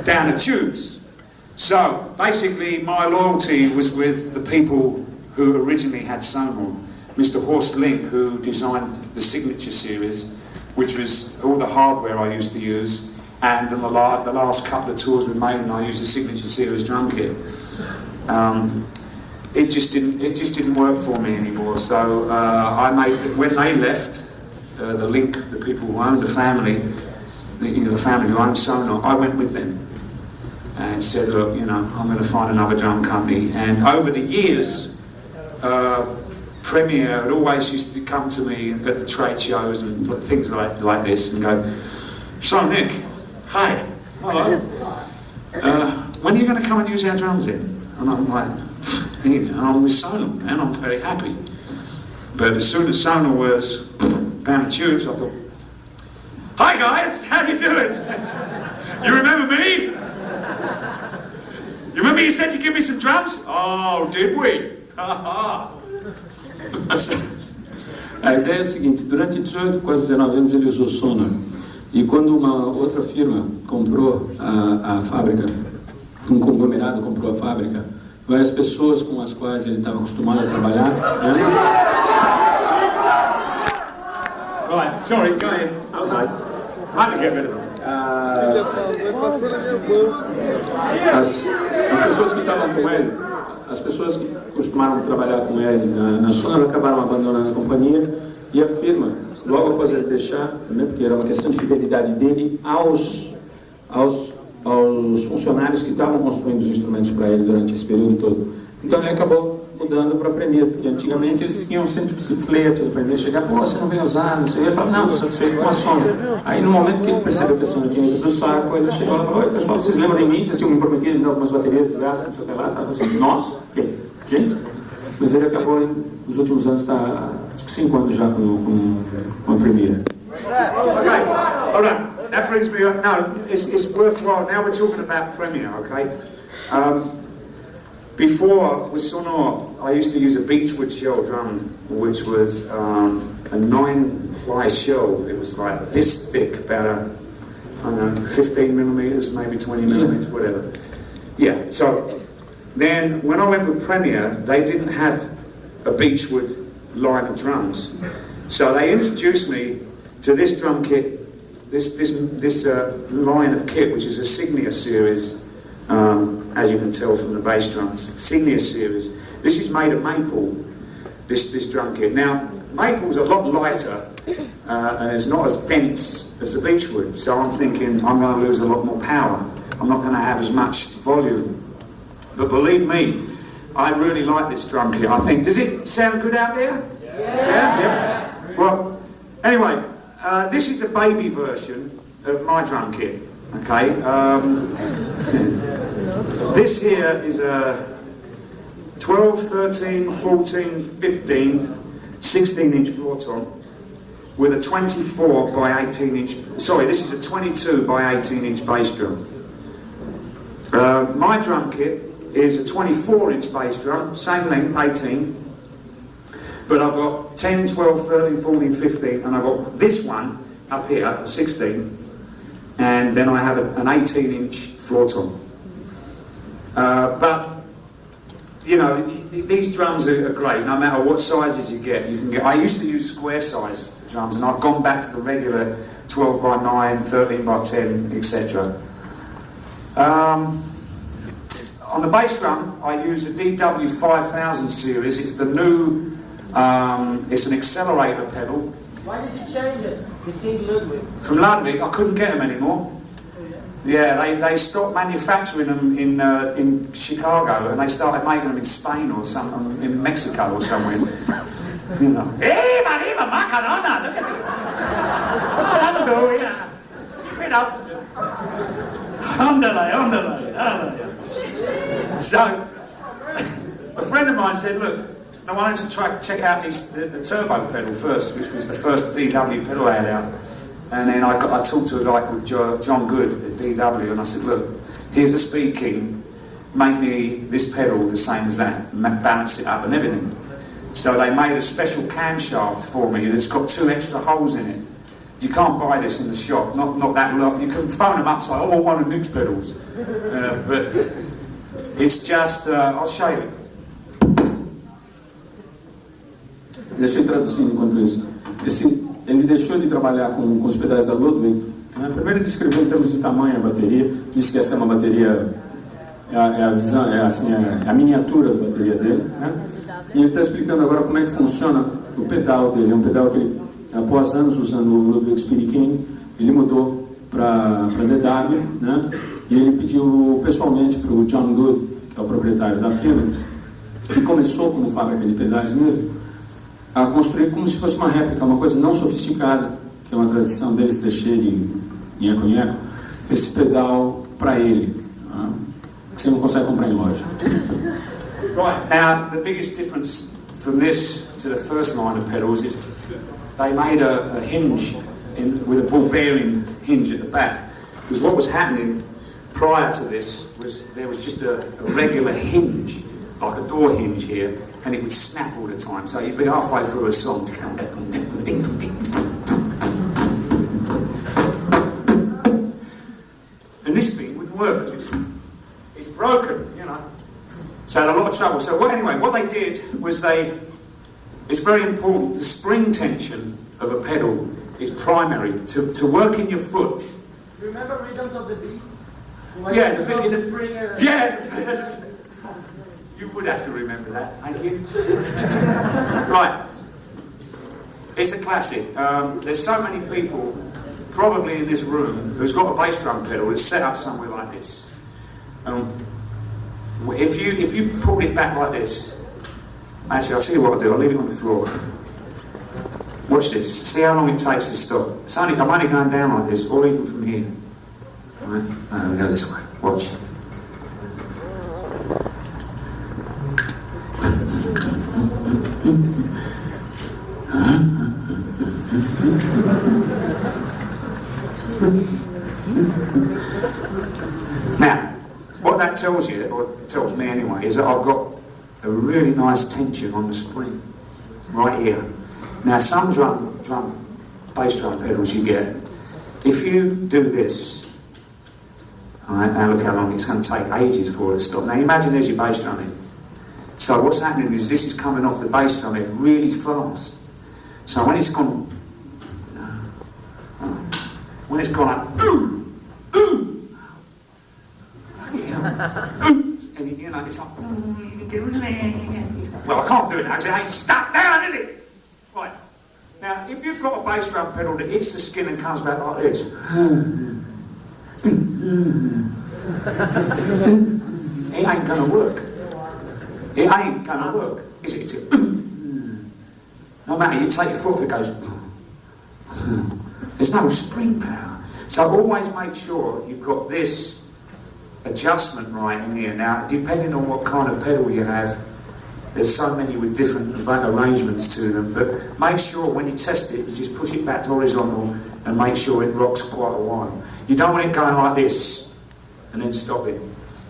down the tubes. So basically my loyalty was with the people who originally had Sonor. Mr. Horst Link, who designed the Signature series, which was all the hardware I used to use, and in the last couple of tours with Maiden I used the Signature series drum kit. It just didn't work for me anymore. So I made, when they left, the Link, the people who owned the family, the family who owned Sonor, I went with them and said, look, I'm going to find another drum company. And over the years, Premier had always used to come to me at the trade shows and things like this and go, so Nick, hi, hello, when are you going to come and use our drums in? And I'm like, I'm with Sonor and I'm very happy. But as soon as Sonor was down the tubes, I thought, hi guys, how you doing? You remember me? You remember you said you'd give me some drums? Oh, did we? A ideia é a seguinte: durante 18, quase 19 anos ele usou Sonor, e quando uma outra firma comprou a fábrica, um conglomerado comprou a fábrica, várias pessoas com as quais ele estava acostumado a trabalhar, Right, sorry, go ahead. Okay. I had to get rid of them. As pessoas que estavam com ele, as pessoas que costumaram trabalhar com ele na Sonor acabaram abandonando a companhia, e a firma, logo após ele deixar, também porque era uma questão de fidelidade dele aos funcionários que estavam construindo os instrumentos para ele durante esse período todo. Então ele acabou mudando para a Premier, porque antigamente eles tinham sempre esse flerte do Premier chegar, pô, você não vem usar, não sei. Ele falava, não, estou satisfeito com a Sonor. Aí no momento que ele percebeu que a Sonor tinha ido pro saco, ele chegou lá e falou, oi pessoal, vocês lembram de mim? Vocês tinham me prometido me dar algumas baterias de graça, não sei o que lá, tava assim, nós? Quem? Gente? Mas ele acabou, nos últimos anos, está 5 anos já com a Premier. Okay, hold on. That brings me up. No, it's worthwhile. Now we're talking about Premier, okay? Before, with Sonor, I used to use a beechwood shell drum, which was a 9-ply shell. It was like this thick, about, 15 millimeters, maybe 20 millimeters, whatever. Yeah, so then when I went with Premier, they didn't have a beechwood line of drums. So they introduced me to this drum kit, this line of kit, which is a Signia series, as you can tell from the bass drums. Signia series. This is made of maple, this drum kit. Now, maple's a lot lighter and it's not as dense as the beechwood, so I'm thinking I'm going to lose a lot more power. I'm not going to have as much volume. But believe me, I really like this drum kit. I think, does it sound good out there? Yeah. Well, anyway, this is a baby version of my drum kit, okay? This here is a 12, 13, 14, 15, 16-inch floor tom. with a 24 by 18 inch, sorry, this is a 22 by 18 inch bass drum. My drum kit is a 24 inch bass drum, same length, 18, but I've got 10, 12, 13, 14, 15, and I've got this one up here, 16, and then I have an 18 inch floor tom. But you know, these drums are great, no matter what sizes you get. You can get. I used to use square size drums, and I've gone back to the regular 12 by 9, 13 by 10, etc. On the bass drum, I use a DW 5000 series. It's the new, it's an accelerator pedal. Why did you change it? The King Ludwig. From Ludwig, I couldn't get them anymore. Yeah, they stopped manufacturing them in Chicago, and they started making them in Spain or something, in Mexico or somewhere. You know. Hey, Mariva, Macarona, look at this. Oh, yeah. Keep it up. Underlay. So, a friend of mine said, look, I wanted to check out the turbo pedal first, which was the first DW pedal I had out. And then I talked to a guy called John Good at DW, and I said, look, here's a Speed King, make me this pedal the same as that, balance it up and everything. So they made a special camshaft for me that's got 2 extra holes in it. You can't buy this in the shop, not that long. You can phone them up and say, I want one of Nick's pedals. But it's just, I'll show you. Deixa eu traduzir enquanto isso. Ele deixou de trabalhar com os pedais da Ludwig. Né? Primeiro ele descreveu em termos de tamanho a bateria, disse que essa é uma bateria, é a miniatura da bateria dele. Né? E ele está explicando agora como é que funciona o pedal dele. É um pedal que ele, após anos usando o Ludwig Speed King, ele mudou para DW, né? E ele pediu pessoalmente para o John Good, que é o proprietário da firma, que começou como fábrica de pedais mesmo, a construir como se fosse uma réplica, uma coisa não sofisticada, que é uma tradição deles Teixeira e nheco-nheco, esse pedal para ele, que você não consegue comprar em loja. Right, now the biggest difference from this to the first line of pedals is they made a hinge with a ball bearing hinge at the back, because what was happening prior to this was there was just a regular hinge, like a door hinge here, and it would snap all the time. So you'd be halfway through a song, and this thing wouldn't work because it's broken, you know. So I had a lot of trouble. So anyway, what they did was it's very important, the spring tension of a pedal is primary to work in your foot. Remember Rhythms of the Beast? Yeah, yeah. You would have to remember that, thank you. Right, it's a classic. There's so many people, probably in this room, who's got a bass drum pedal that's set up somewhere like this. If you pull it back like this, actually I'll see what I'll do, I'll leave it on the floor. Watch this, see how long it takes to stop. I'm only going down like this, or even from here. Right, we'll go this way, watch. Now, what that tells you, or tells me anyway, is that I've got a really nice tension on the spring, right here. Now some bass drum pedals you get, if you do this, alright, now look how long it's going to take ages for it to stop. Now imagine there's your bass drum in. So what's happening is this is coming off the bass drum head really fast. So when it's gone, like, and you know, it's like, well, I can't do it now because it ain't stuck down, is it? Right. Now, if you've got a bass drum pedal that hits the skin and comes back like this, it ain't gonna work. It ain't gonna work, is it? No matter, you take your foot off, it goes, there's no spring power. So always make sure you've got this adjustment right in here. Now, depending on what kind of pedal you have, There's so many with different arrangements to them, but make sure when you test it, you just push it back to horizontal and make sure it rocks quite a while. You don't want it going like this and then stop it,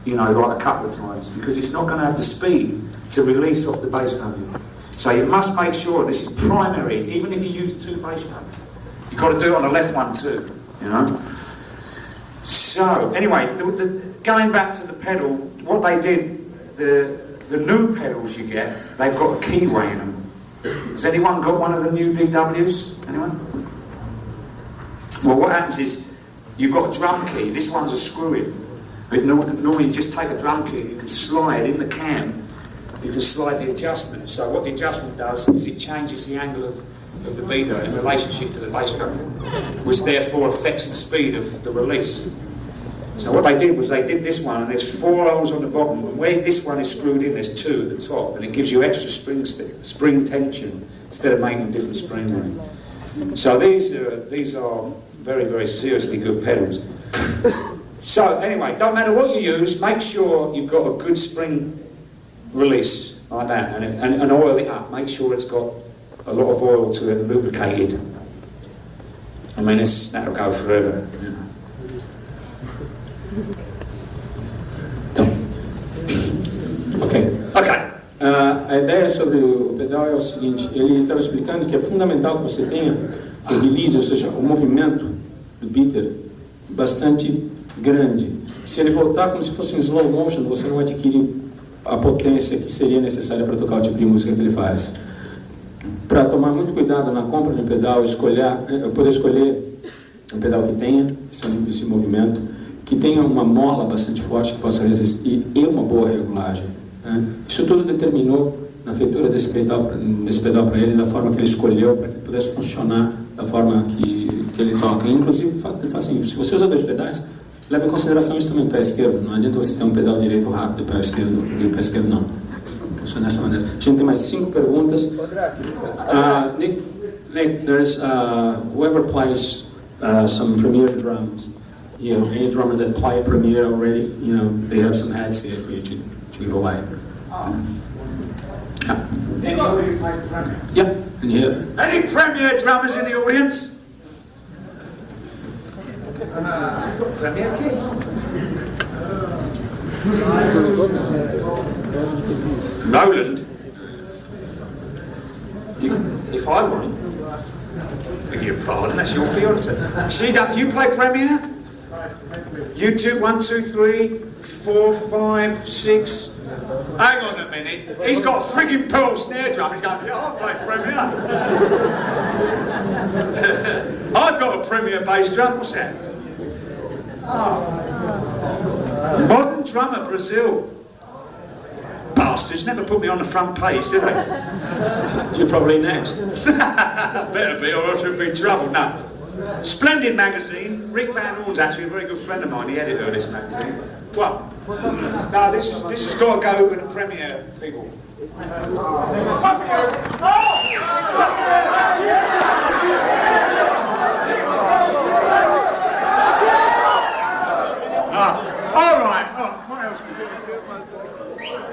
you know, like a couple of times, because it's not going to have the speed to release off the bass drum. So you must make sure this is primary, even if you use 2 bass drums. You've got to do it on the left one too, you know. So anyway, going back to the pedal, what they did, the new pedals you get, they've got a keyway in them. Has anyone got one of the new DWs? Anyone? Well, what happens is, you've got a drum key, this one's a screw-in. Normally you just take a drum key, you can slide in the cam, you can slide the adjustment. So what the adjustment does is it changes the angle of the beater in relationship to the bass drum, which therefore affects the speed of the release. So what they did was they did this one, and there's 4 holes on the bottom, and where this one is screwed in, there's 2 at the top, and it gives you extra spring tension instead of making different spring on it. So these are very, very seriously good pedals. So anyway, don't matter what you use, make sure you've got a good spring release like that, and oil it up. Make sure it's got a lot of oil to it, lubricated. I mean, that'll go forever. You know. A ideia sobre o pedal é o seguinte: ele estava explicando que é fundamental que você tenha o release, ou seja, o movimento do beater bastante grande. Se ele voltar como se fosse em slow motion, você não adquire a potência que seria necessária para tocar o tipo de música que ele faz. Para tomar muito cuidado na compra de um pedal, poder escolher um pedal que tenha esse movimento, que tenha uma mola bastante forte que possa resistir e uma boa regulagem. Isso tudo determinou na feitura desse pedal para ele, da forma que ele escolheu para que ele pudesse funcionar da forma que ele toca. Inclusive, ele fala assim, se você usa 2 pedais, leve em consideração isso também, pé esquerdo. Não adianta você ter um pedal direito rápido e pé esquerdo não. Funciona dessa maneira. A gente tem mais 5 perguntas. Nick, there's whoever plays some Premier drums, you know, any drummer that play Premier already, you know, they have some hats here for you to give away. Anybody plays Premier? Yeah, and here. Any Premier drummers in the audience? Premier kit. Roland? If I won, beg your pardon, that's your fiancée. You play Premier? You 2, 1, 2, 3, 4, 5, 6. Hang on a minute. He's got a frigging pearl snare drum. He's going, yeah, I play Premier. I've got a Premier bass drum. What's that? Oh. Modern Drummer Brasil. Bastards never put me on the front page, did they? You're probably next. Better be, or else it'll be trouble. No. Splendid magazine. Rick Van Horn's actually a very good friend of mine, the editor of this magazine. What? No, this has got to go with the Premier people. All right. What else?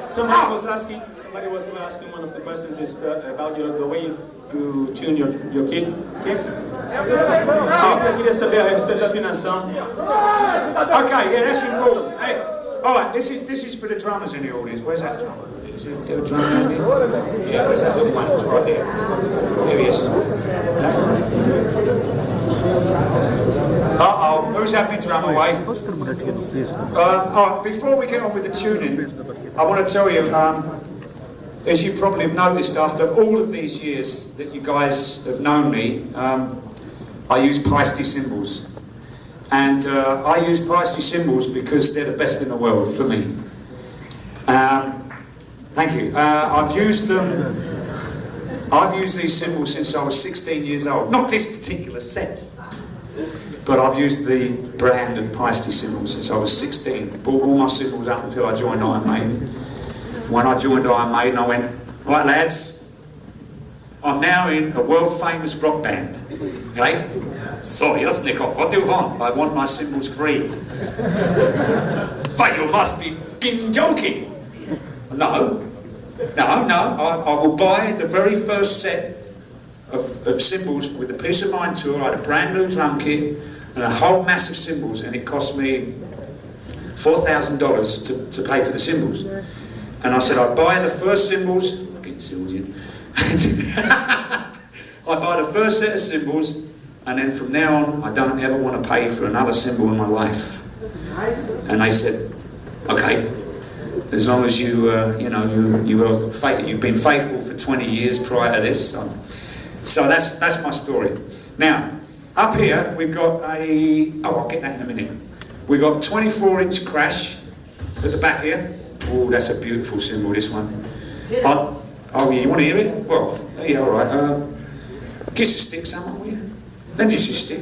Somebody was asking one of the questions is about the way you tune your kit. Eu queria saber a respeito da afinação. Okay, yeah, that's important. Hey, all right, this is for the drummers in the audience. Where's that drummer? Is there a drummer in here? Yeah, where's that little one? It's right there. There he is. Uh-oh, who's happy drum away? Before we get on with the tuning, I want to tell you, as you probably have noticed after all of these years that you guys have known me, I use Paiste cymbals. And I use Paiste cymbals because they're the best in the world for me. Thank you. I've used these cymbals since I was 16 years old. Not this particular set, but I've used the brand of Paiste cymbals since I was 16. Bought all my cymbals up until I joined Iron Maiden. When I joined Iron Maiden, I went, right lads, I'm now in a world famous rock band. Okay? Sorry, that's Nicko. What do you want? I want my cymbals free. But you must be f***ing joking. No. No, I will buy the very first set of cymbals with the Peace of Mind tour. I had a brand new drum kit and a whole mass of cymbals, and it cost me $4,000 to pay for the cymbals. And I said I'd buy the first cymbals. I'm getting Sildian. I buy the first set of cymbals, and then from now on, I don't ever want to pay for another cymbal in my life. And they said, okay, as long as you've been faithful for 20 years prior to this. So that's my story. Now, up here we've got I'll get that in a minute. We've got a 24-inch crash at the back here. Oh, that's a beautiful cymbal, this one. Oh yeah, you want to hear it? Well, yeah, all right. Give us a stick, someone, will you? Lend us your stick.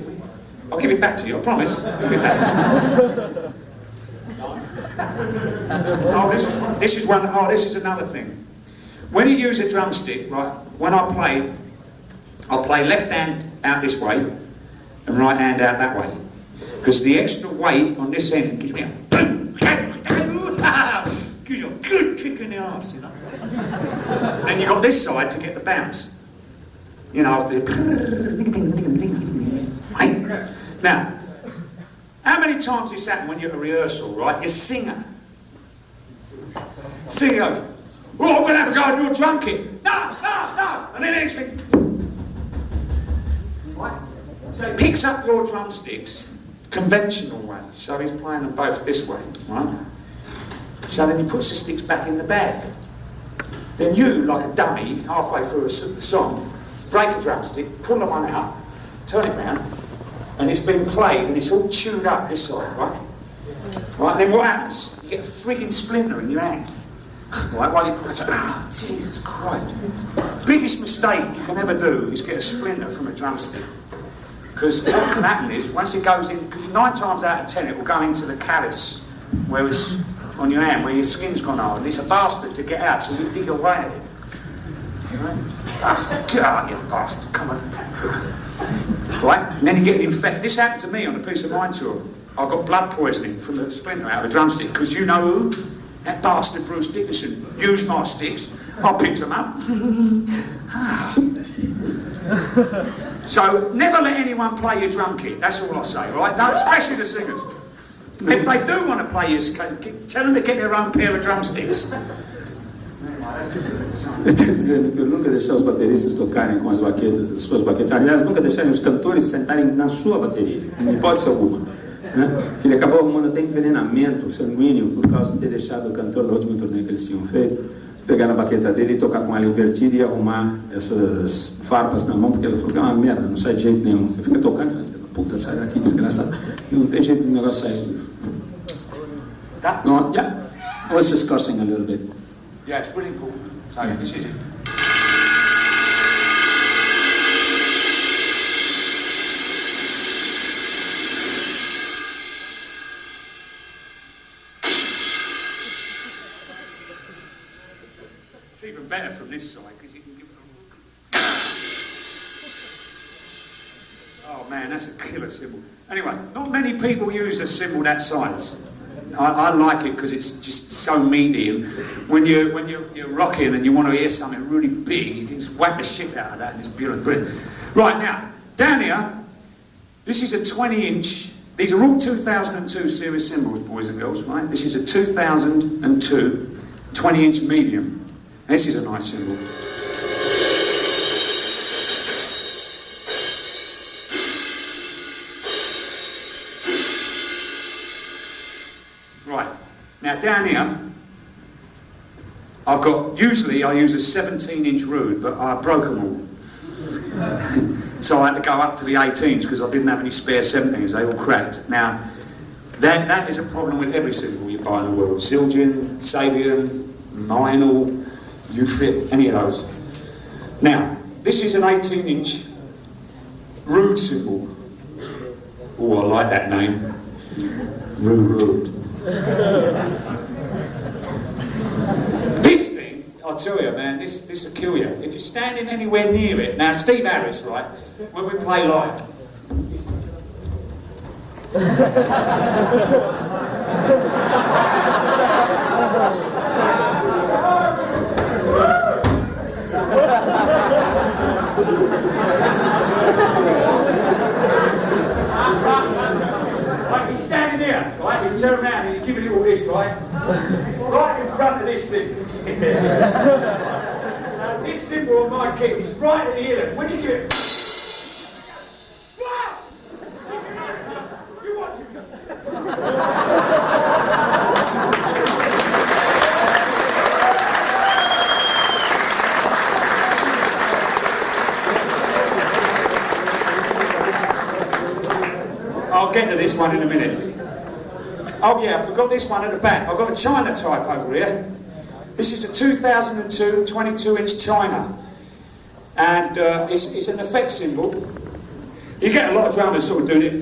I'll give it back to you, I promise. Give it back. Oh, this is one. Oh, this is another thing. When you use a drumstick, right? When I play, I'll play left hand out this way and right hand out that way, because the extra weight on this end gives me a boom, gives you a good kick in the arse, you know. And you got this side to get the bounce, you know. After now, how many times this happened when you're at a rehearsal, right? Your singer goes, oh, I'm going to have a go at your drum kit. No. And then the next thing, right? So he picks up your drumsticks, conventional way. So he's playing them both this way, right? So then he puts the sticks back in the bag. Then you, like a dummy, halfway through the song, break a drumstick, pull the one out, turn it round, and it's been played and it's all tuned up this side, right? Right, and then what happens? You get a frigging splinter in your hand. Right, while you play, Jesus Christ. Biggest mistake you can ever do is get a splinter from a drumstick. Because what can happen is, once it goes in, because 9 times out of 10 it will go into the callus, where it's on your hand, where your skin's gone hard, and it's a bastard to get out, so you dig away at it. Right? Bastard, get out, you bastard, come on. Right, and then you get an infection. This happened to me on the Peace of Mind tour. I got blood poisoning from the splinter out of a drumstick, because you know who? That bastard Bruce Dickinson used my sticks. I picked them up. So never let anyone play your drum kit. That's all I say, right? Don't, especially the singers. If they do want to play your, tell them to get their own pair of drumsticks. Dizendo que eu nunca deixei os bateristas tocarem com as baquetas, as suas baquetas. Aliás, nunca deixarem os cantores sentarem na sua bateria, em hipótese alguma. Né? Que ele acabou arrumando até envenenamento sanguíneo por causa de ter deixado o cantor do último turnê que eles tinham feito pegar na baqueta dele e tocar com ela invertida e arrumar essas farpas na mão, porque ela falou que é uma merda, não sai de jeito nenhum. Você fica tocando e fala, puta, sai daqui, desgraçado. Não tem jeito do negócio sair. Tá? No, yeah. I was just cursing a little bit. Yeah, it's really important. So, this is it. It's even better from this side because you can give it a... Oh man, that's a killer cymbal. Anyway, not many people use a cymbal that size. I like it because it's just so meaty, and when you're rocking and you want to hear something really big, you just whack the shit out of that, and it's brilliant. Right, now, down here, this is a 20-inch, these are all 2002 series cymbals, boys and girls, right? This is a 2002 20-inch medium. This is a nice cymbal. Right, now down here, I've got, usually I use a 17-inch rood, but I broke them all. So I had to go up to the 18s because I didn't have any spare 17s, they all cracked. Now, that is a problem with every cymbal you buy in the world. Zildjian, Sabian, Meinl, Ufit, any of those. Now, this is an 18-inch rood cymbal. Oh, I like that name. Rood. This thing, I'll tell you, man, this will kill you. If you're standing anywhere near it, now Steve Harris, right, when we play live, to this thing. This symbol on my kit is right at the ear. When you do it, you watch it. I'll get to this one in a minute. Oh yeah, I forgot this one at the back. I've got a China type over here. This is a 2002 22-inch China. And it's an effect symbol. You get a lot of drummers sort of doing it.